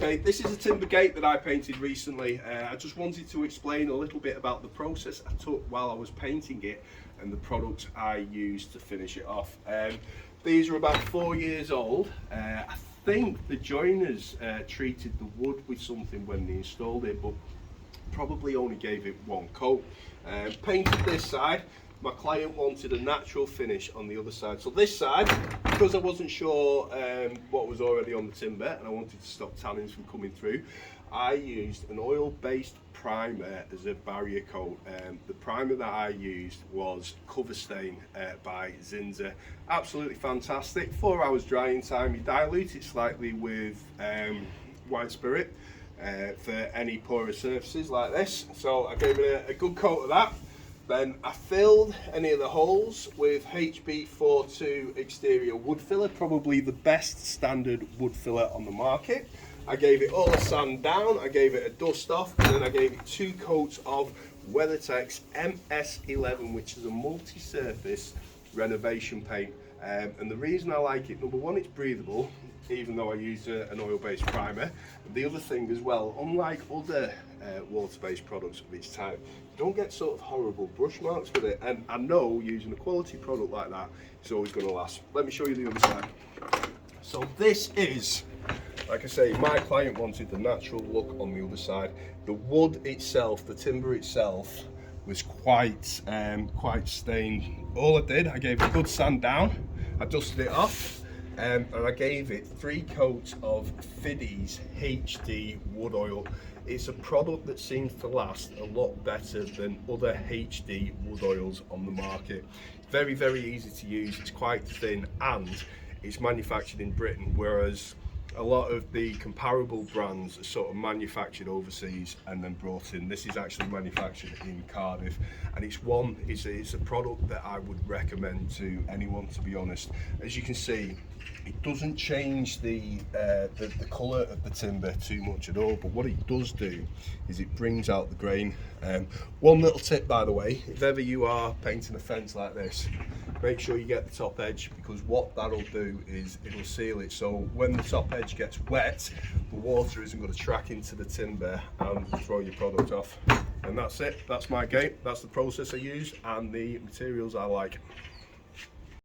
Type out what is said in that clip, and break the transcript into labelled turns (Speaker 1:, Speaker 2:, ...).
Speaker 1: Okay, this is a timber gate that I painted recently. I just wanted to explain a little bit about the process I took while I was painting it and the products I used to finish it off. These are about 4 years old. I think the joiners treated the wood with something when they installed it, but probably only gave it one coat. Painted this side. My client wanted a natural finish on the other side. So this side, because I wasn't sure what was already on the timber and I wanted to stop tannins from coming through, I used an oil-based primer as a barrier coat. The primer that I used was Cover Stain by Zinsser. Absolutely fantastic. 4 hours drying time. You dilute it slightly with white spirit for any porous surfaces like this. So I gave it a good coat of that. Then I filled any of the holes with HB42 exterior wood filler, probably the best standard wood filler on the market. I gave it all a sand down, I gave it a dust off, and then I gave it 2 coats of WeatherTex MS11, which is a multi-surface renovation paint. And the reason I like it, number one, it's breathable, even though I use an oil-based primer. The other thing as well, unlike other water-based products of its type, you don't get sort of horrible brush marks with it. And I know using a quality product like that, it's always going to last. Let me show you the other side. So this is, like I say, my client wanted the natural look on the other side. The wood itself, the timber itself, was quite stained. All I did, I gave it a good sand down, I dusted it off, and I gave it 3 coats of Fiddy's HD wood oil. It's a product that seems to last a lot better than other HD wood oils on the market. It's very, very easy to use, it's quite thin, and it's manufactured in Britain, whereas a lot of the comparable brands are sort of manufactured overseas and then brought in. This is actually manufactured in Cardiff, and it's a product that I would recommend to anyone, to be honest. As you can see, it doesn't change the colour of the timber too much at all, but what it does do is it brings out the grain. One little tip, by the way, if ever you are painting a fence like this, make sure you get the top edge, because what that'll do is it'll seal it, so when the top edge gets wet, the water isn't going to track into the timber and throw your product off. And that's it, that's my gate, that's the process I use and the materials I like.